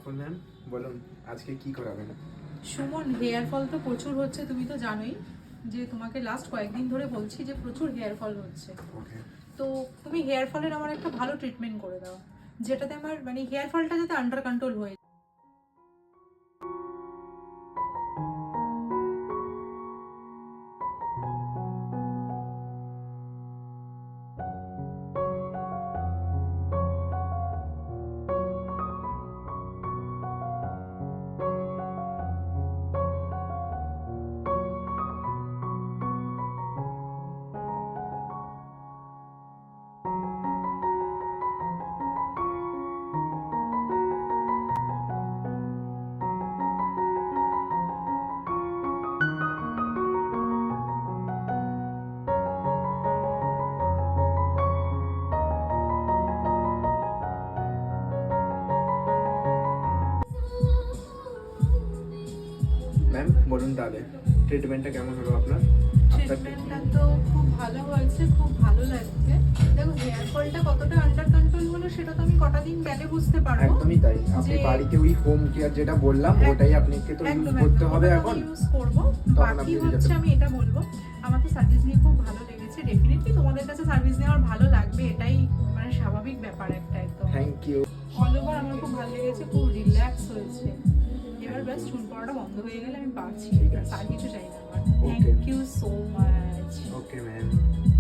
তারপর ম্যাম বলুন আজকে কি করাবেন? সুমন, হেয়ার ফল তো প্রচুর হচ্ছে, তুমি তো জানোই যে তোমাকে লাস্ট কয়েকদিন ধরে বলছি যে প্রচুর হেয়ার ফল হচ্ছে। ওকে। তো তুমি হেয়ার ফলের আমার একটা ভালো ট্রিটমেন্ট করে দাও, যেটাতে আমার মানে হেয়ার ফলটা যাতে আন্ডার কন্ট্রোল হয়ে যায়। ম্যাম বলুন তাহলে ট্রিটমেন্টটা কেমন হলো আপনার? ট্রিটমেন্টটা তো খুব ভালো হয়েছে, খুব ভালো লাগছে। দেখো, হেয়ার ফলটা কতটা আন্ডার কন্ট্রোল হলো সেটা তো আমি কটা দিন গেলে বুঝতে পারবো। একদমই তাই। আপনি যে- বাড়িতে ওই হোম কেয়ার যেটা বললাম ওটাই আপনাকে তো ইউজ একদম করতে একদম, হবে ওটা এখন। আমি ইউজ করব। তখন বাকি আপনি হচ্ছে result- আমি এটা বলবো, আমার তো সার্ভিস নিয়ে খুব ভালো লেগেছে। ডেফিনেটলি তোমাদের কাছে সার্ভিস নেওয়ার ভালো লাগবে, এটাই মানে স্বাভাবিক ব্যাপার একটা একদম। Thank you. অল ওভার আমার খুব ভালো লেগেছে, খুব রিল্যাক্স হয়েছে। এবার ব্যাস চুল পড়াটা বন্ধ হয়ে গেলে আমি পারছি, ঠিক আছে। আর কিছু চাই না আমার। Okay. Thank you so much. Okay ma'am.